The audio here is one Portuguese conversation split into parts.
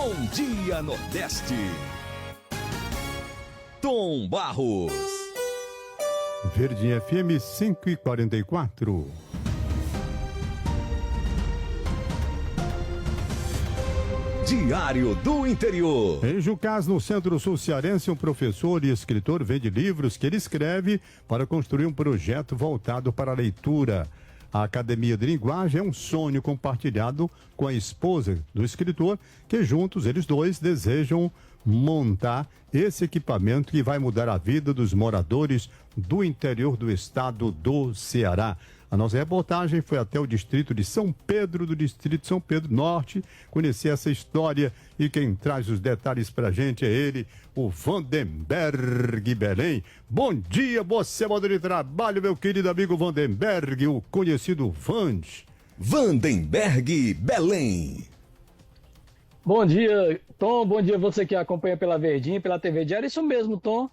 Bom Dia Nordeste. Tom Barros. Verdinha FM 5h44. Diário do Interior. Em Jucás, no Centro-Sul cearense, um professor e escritor vende livros que ele escreve para construir um projeto voltado para a leitura. A Academia de Linguagem é um sonho compartilhado com a esposa do escritor, que juntos, eles dois, desejam montar esse equipamento que vai mudar a vida dos moradores do interior do estado do Ceará. A nossa reportagem foi até o distrito de São Pedro, do distrito de São Pedro Norte, conhecer essa história, e quem traz os detalhes pra gente é ele, o Vandenberg Belém. Bom dia, boa semana de trabalho, meu querido amigo Vandenberg, o conhecido Vande. Vandenberg Belém. Bom dia, Tom, bom dia você que acompanha pela Verdinha, pela TV Diário. Isso mesmo, Tom.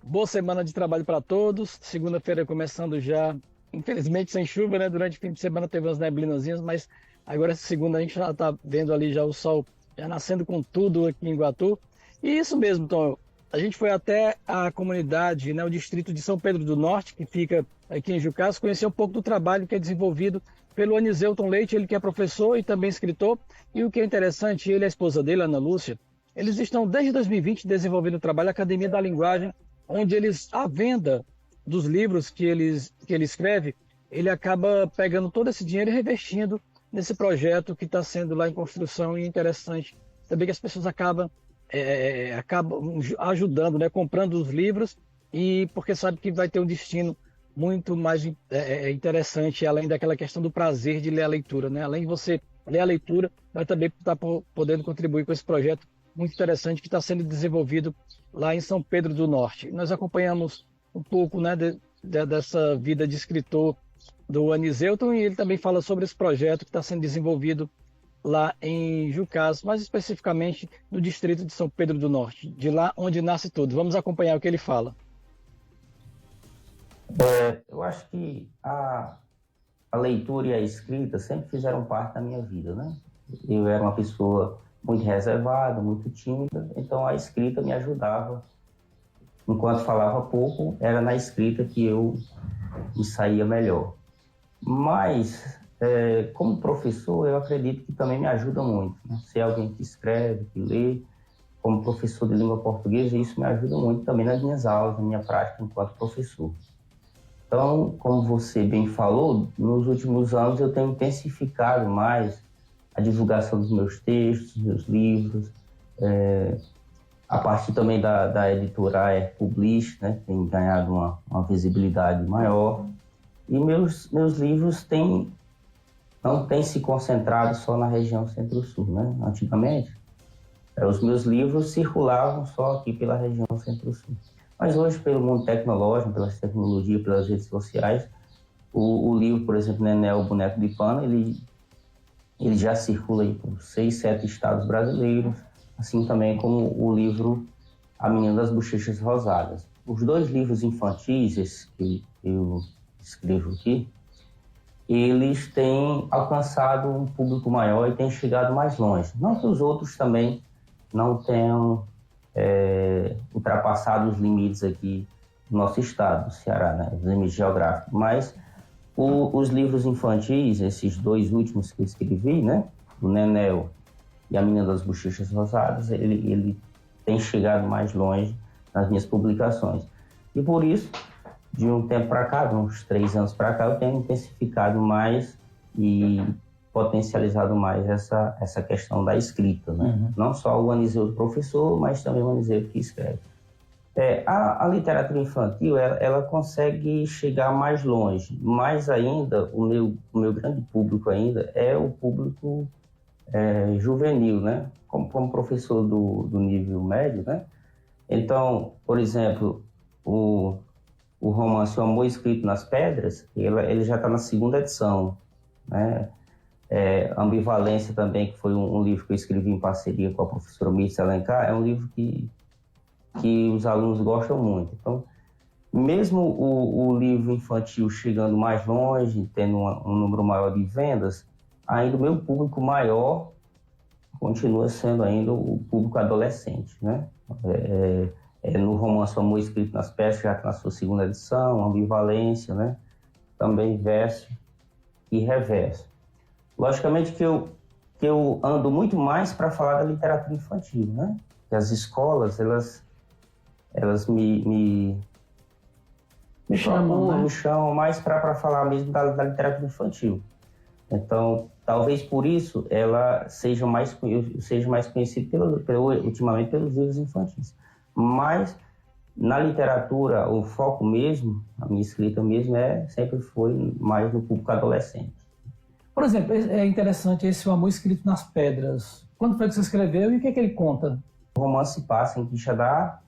Boa semana de trabalho para todos, segunda-feira começando já. Infelizmente sem chuva, né? Durante o fim de semana teve umas neblinazinhas, mas agora essa segunda a gente já tá vendo ali já o sol já nascendo com tudo aqui em Iguatu. E isso mesmo, Tom. A gente foi até a comunidade, né? O distrito de São Pedro do Norte, que fica aqui em Jucás, conhecer um pouco do trabalho que é desenvolvido pelo Aniseuton Leite, ele que é professor e também escritor. E o que é interessante, ele e a esposa dele, Ana Lúcia, eles estão desde 2020 desenvolvendo o trabalho Academia da Linguagem, onde eles, à venda dos livros que ele escreve, ele acaba pegando todo esse dinheiro e revestindo nesse projeto que está sendo lá em construção. E interessante também que as pessoas acabam ajudando, né, comprando os livros, e porque sabe que vai ter um destino muito mais interessante, além daquela questão do prazer de ler a leitura, né? Além de você ler a leitura, vai também estar podendo contribuir com esse projeto muito interessante que está sendo desenvolvido lá em São Pedro do Norte. Nós acompanhamos um pouco, né, dessa vida de escritor do Aniseuton, e ele também fala sobre esse projeto que está sendo desenvolvido lá em Jucás, mais especificamente no distrito de São Pedro do Norte, de lá onde nasce tudo. Vamos acompanhar o que ele fala. Eu acho que a leitura e a escrita sempre fizeram parte da minha vida, né? Eu era uma pessoa muito reservada, muito tímida, então a escrita me ajudava. Enquanto falava pouco, era na escrita que eu me saía melhor. Mas, como professor, eu acredito que também me ajuda muito, né? Ser alguém que escreve, que lê, como professor de língua portuguesa, isso me ajuda muito também nas minhas aulas, na minha prática enquanto professor. Então, como você bem falou, nos últimos anos eu tenho intensificado mais a divulgação dos meus textos, dos meus livros, a partir também da editora Publish, né, tem ganhado uma visibilidade maior. E meus livros não têm se concentrado só na região Centro-Sul, né? Antigamente, os meus livros circulavam só aqui pela região Centro-Sul. Mas hoje, pelo mundo tecnológico, pelas tecnologias, pelas redes sociais, o livro, por exemplo, Nené, o Boneco de Pano, ele já circula aí por 6, 7 estados brasileiros, assim também como o livro A Menina das Bochechas Rosadas. Os 2 livros infantis, esses que eu escrevo aqui, eles têm alcançado um público maior e têm chegado mais longe. Não que os outros também não tenham ultrapassado os limites aqui do nosso estado, do Ceará, né, os limites geográficos, mas os livros infantis, esses 2 últimos que eu escrevi, né, o Nenel e A Menina das Bochechas Rosadas, ele tem chegado mais longe nas minhas publicações. E por isso, de um tempo para cá, de uns 3 anos para cá, eu tenho intensificado mais e potencializado mais essa questão da escrita, né? Uhum. Não só o Aniseu do professor, mas também o Aniseu que escreve. A literatura infantil, ela consegue chegar mais longe, mas ainda, o meu grande público ainda é o público juvenil, né? Como professor do nível médio, né? Então, por exemplo, o romance O Amor Escrito nas Pedras, ele já está na 2ª edição, né? Ambivalência também, que foi um livro que eu escrevi em parceria com a professora Mirce Alencar, é um livro que os alunos gostam muito. Então, mesmo o livro infantil chegando mais longe, tendo um número maior de vendas, ainda o meu público maior continua sendo ainda o público adolescente, né? No romance O Amor Escrito nas Pedras, já está na sua segunda edição, Ambivalência, né? Também verso e reverso. Logicamente que eu ando muito mais para falar da literatura infantil, né? Que as escolas, elas me chamam mais para falar mesmo da literatura infantil. Então, talvez por isso ela seja mais conhecida ultimamente pelos livros infantis. Mas na literatura, o foco mesmo, a minha escrita mesmo, sempre foi mais no público adolescente. Por exemplo, é interessante esse O Amor Escrito nas Pedras. Quando foi que você escreveu e o que é que ele conta? O romance passa em Quixadá.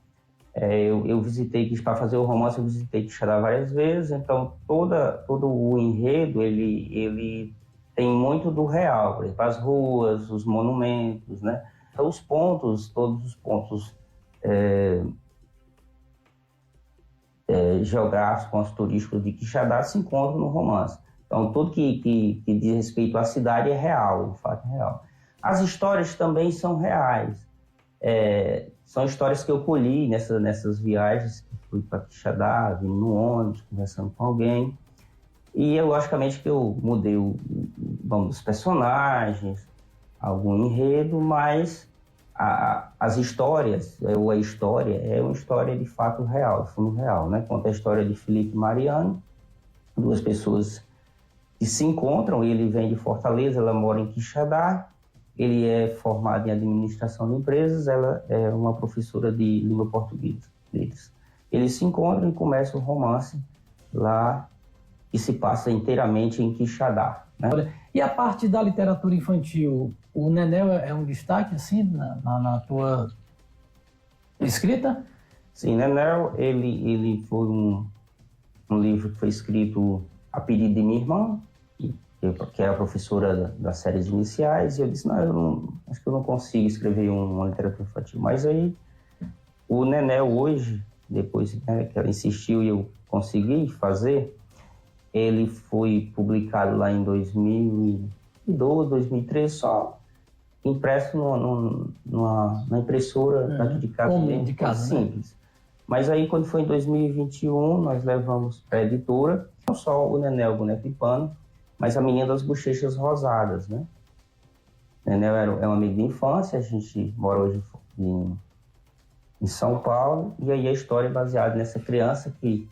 Eu visitei, para fazer o romance, eu visitei Quixadá várias vezes. Então, todo o enredo, ele tem muito do real. Por exemplo, as ruas, os monumentos, né? Então, todos os pontos geográficos, turísticos de Quixadá se encontram no romance. Então, tudo que diz respeito à cidade é real, o fato é real. As histórias também são reais. São histórias que eu colhi nessas viagens, que fui para Quixadá, vim no ônibus, conversando com alguém. E, logicamente, que eu mudei o nome dos personagens, algum enredo, mas as histórias, ou a história, é uma história de fato real, de fundo real, né? Conta a história de Felipe e Mariane, duas pessoas que se encontram. Ele vem de Fortaleza, ela mora em Quixadá, ele é formado em administração de empresas, ela é uma professora de língua portuguesa deles. Eles se encontram e começam o romance lá, que se passa inteiramente em Quixadá, né? E a parte da literatura infantil, o Nenéu é um destaque, assim, na tua escrita? Sim, Nenéu, ele foi um livro que foi escrito a pedido de minha irmã, que é a professora das séries iniciais, e eu disse, acho que eu não consigo escrever uma literatura infantil. Mas aí, o Nenéu hoje, depois, né, que ela insistiu e eu consegui fazer, ele foi publicado lá em 2012, 2013, só impresso na impressora daqui de casa, de casa, simples. Né? Mas aí, quando foi em 2021, nós levamos para a editora, não só o Nenéu, o Boneco de Pano, mas a Menina das Bochechas Rosadas, né? Nenéu é um amigo de infância, a gente mora hoje em São Paulo, e aí a história é baseada nessa criança que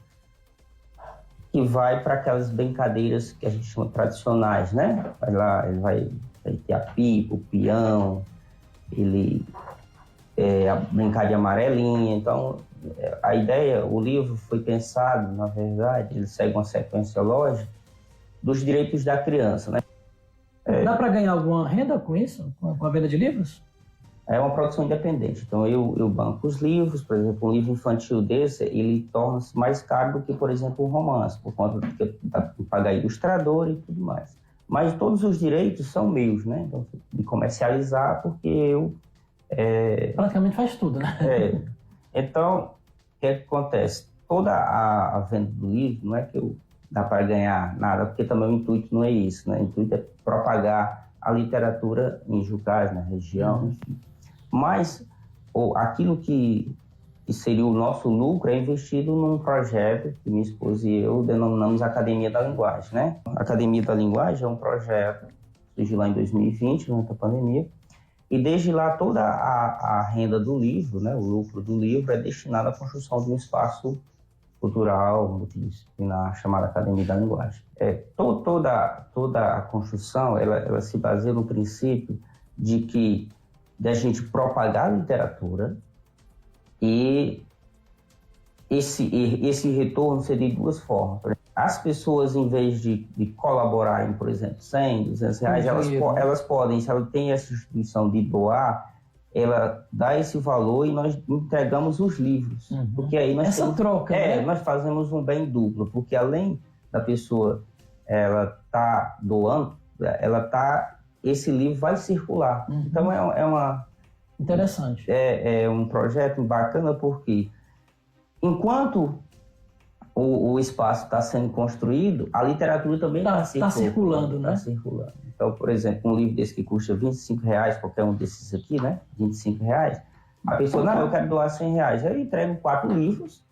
vai para aquelas brincadeiras que a gente chama tradicionais, né? Vai lá, ele vai ter a pipa, o peão, a brincar de amarelinha. Então, a ideia, o livro foi pensado, na verdade, ele segue uma sequência lógica dos direitos da criança, né? Dá para ganhar alguma renda com isso, com a venda de livros? É uma produção independente. Então, eu banco os livros. Por exemplo, um livro infantil desse, ele torna-se mais caro do que, por exemplo, um romance, por conta de pagar ilustrador e tudo mais. Mas todos os direitos são meus, né? Então, de comercializar, porque eu... Praticamente faz tudo, né? Então, o que acontece? Toda a venda do livro, não é que dá para ganhar nada, porque também o intuito não é isso, né? O intuito é propagar a literatura em Jucás, na região, enfim. Mas aquilo que seria o nosso lucro é investido num projeto que minha esposa e eu denominamos Academia da Linguagem, né? A Academia da Linguagem é um projeto que surgiu lá em 2020, durante a pandemia, e desde lá toda a renda do livro, né, o lucro do livro, é destinado à construção de um espaço cultural, multidisciplinar, chamado Academia da Linguagem. Toda a construção, ela se baseia no princípio de a gente propagar a literatura, e esse retorno seria de duas formas. As pessoas, em vez de colaborarem, por exemplo, 100, 200 reais, elas podem, se ela tem essa instituição de doar, ela dá esse valor e nós entregamos os livros. Porque aí nós troca, né? Nós fazemos um bem duplo, porque além da pessoa ela tá doando, esse livro vai circular. Então é uma... Interessante. É um projeto bacana, porque enquanto o espaço está sendo construído, a literatura também está circulando, né? Está circulando. Então, por exemplo, um livro desse que custa R$25, qualquer um desses aqui, né? R$25, a pessoa, não, eu quero doar R$100. Eu entrego 4 livros,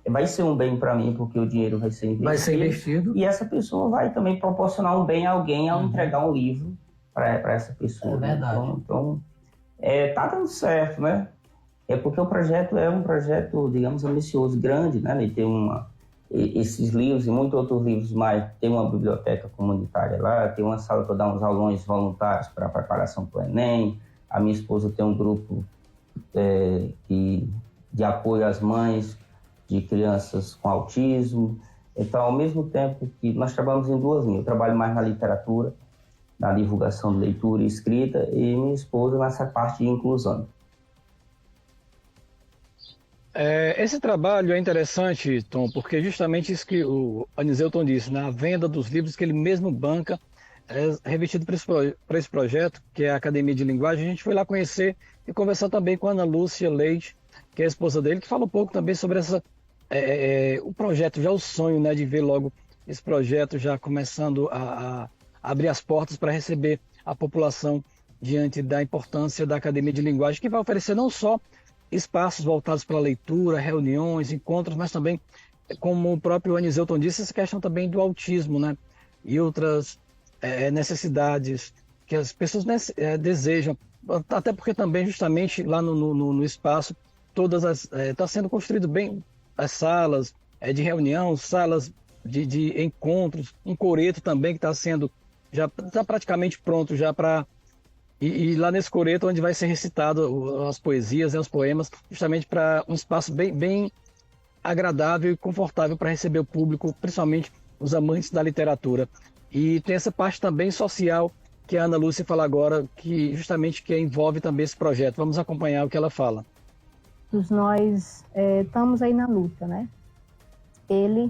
vai ser um bem para mim, porque o dinheiro vai ser investido. Vai ser investido. E essa pessoa vai também proporcionar um bem a alguém ao entregar um livro para essa pessoa. É verdade. Então, tá dando certo, né? É porque o projeto é um projeto, digamos, ambicioso, grande, né? Ele tem esses livros e muitos outros livros mais. Tem uma biblioteca comunitária lá, tem uma sala para dar uns aulões voluntários para a preparação para o Enem. A minha esposa tem um grupo de apoio às mães de crianças com autismo. Então, ao mesmo tempo que nós trabalhamos em 2 linhas, eu trabalho mais na literatura, na divulgação de leitura e escrita, e minha esposa nessa parte de inclusão. Esse trabalho é interessante, Tom, porque justamente isso que o Aniseuton disse, né? A venda dos livros que ele mesmo banca, revestido para esse projeto, que é a Academia de Linguagem. A gente foi lá conhecer e conversar também com a Ana Lúcia Leite, que é a esposa dele, que fala um pouco também sobre o projeto, já o sonho, né, de ver logo esse projeto já começando a abrir as portas para receber a população diante da importância da Academia de Linguagem, que vai oferecer não só espaços voltados para leitura, reuniões, encontros, mas também, como o próprio Aniseuton disse, essa questão também do autismo, né? E outras necessidades que as pessoas desejam, até porque também justamente lá no espaço está sendo construído bem as salas de reunião, salas de encontros, um coreto também que já está praticamente pronto já para e lá nesse coreto onde vai ser recitado as poesias, os poemas, justamente para um espaço bem agradável e confortável para receber o público, principalmente os amantes da literatura. E tem essa parte também social que a Ana Lúcia fala agora, que justamente envolve também esse projeto. Vamos acompanhar o que ela fala. Nós estamos aí na luta, né? Ele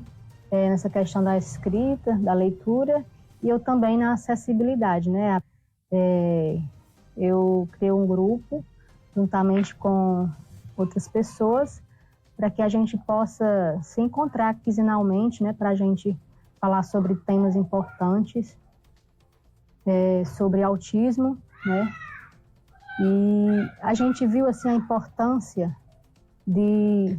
nessa questão da escrita, da leitura, e eu também na acessibilidade, né? Eu criei um grupo, juntamente com outras pessoas, para que a gente possa se encontrar quinzenalmente, né? Para a gente falar sobre temas importantes, sobre autismo, né? E a gente viu assim, a importância de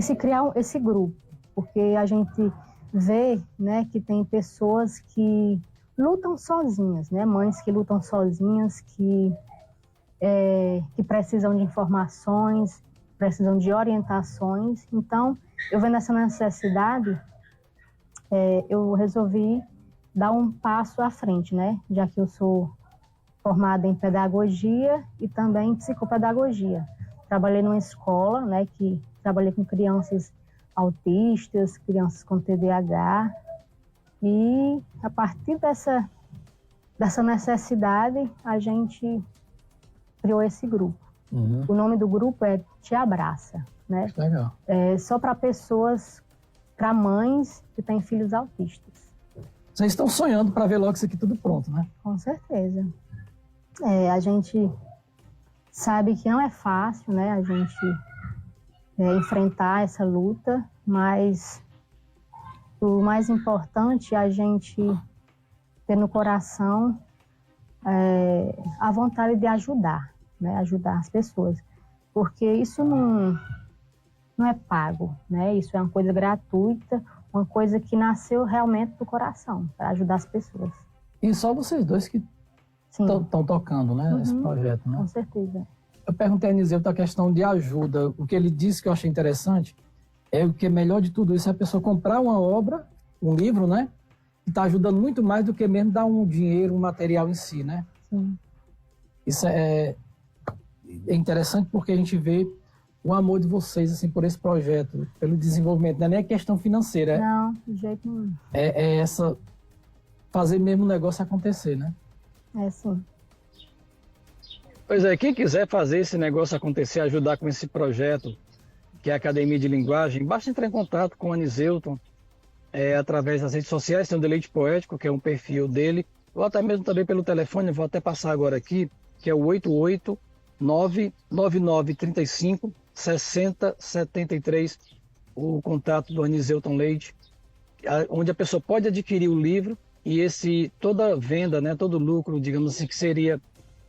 se criar esse grupo, porque a gente vê, né, que tem pessoas que lutam sozinhas, né, mães que lutam sozinhas, que precisam de informações, precisam de orientações. Então, eu vendo essa necessidade, eu resolvi dar um passo à frente, né, já que eu sou formada em pedagogia e também em psicopedagogia. Trabalhei numa escola, né, que trabalhei com crianças autistas, crianças com TDAH, e a partir dessa necessidade, a gente criou esse grupo. Uhum. O nome do grupo é Te Abraça, né? Legal. Só para pessoas, para mães que têm filhos autistas. Vocês estão sonhando para ver logo isso aqui tudo pronto, né? Com certeza. A gente sabe que não é fácil, né? A gente enfrentar essa luta, mas o mais importante é a gente ter no coração a vontade de ajudar, né? Ajudar as pessoas, porque isso não é pago, né? Isso é uma coisa gratuita, uma coisa que nasceu realmente do coração, para ajudar as pessoas. E só vocês dois que estão tocando, né, esse projeto, né? Com certeza. Eu perguntei a Aniseuton a questão de ajuda. O que ele disse que eu achei interessante é o que é melhor de tudo isso é a pessoa comprar uma obra, um livro, né? Que está ajudando muito mais do que mesmo dar um dinheiro, um material em si, né? Sim. Isso é interessante porque a gente vê o amor de vocês assim, por esse projeto, pelo desenvolvimento. Não é nem a questão financeira. Não, de jeito nenhum. É essa... fazer mesmo o negócio acontecer, né? Sim. Pois é, quem quiser fazer esse negócio acontecer, ajudar com esse projeto, que é a Academia de Linguagem, basta entrar em contato com o Aniseuton através das redes sociais, tem o Deleite Poético, que é um perfil dele, ou até mesmo também pelo telefone, vou até passar agora aqui, que é o 889-9935-6073, o contato do Aniseuton Leite, onde a pessoa pode adquirir o livro e toda venda, né, todo lucro, digamos assim, que seria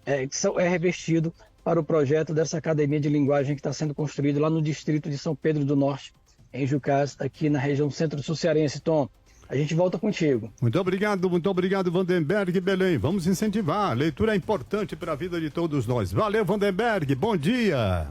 é revestido para o projeto dessa academia de linguagem que está sendo construído lá no distrito de São Pedro do Norte, em Jucás, aqui na região centro-sul cearense. Tom, a gente volta contigo. Muito obrigado, Vandenberg Belém. Vamos incentivar. A leitura é importante para a vida de todos nós. Valeu, Vandenberg. Bom dia.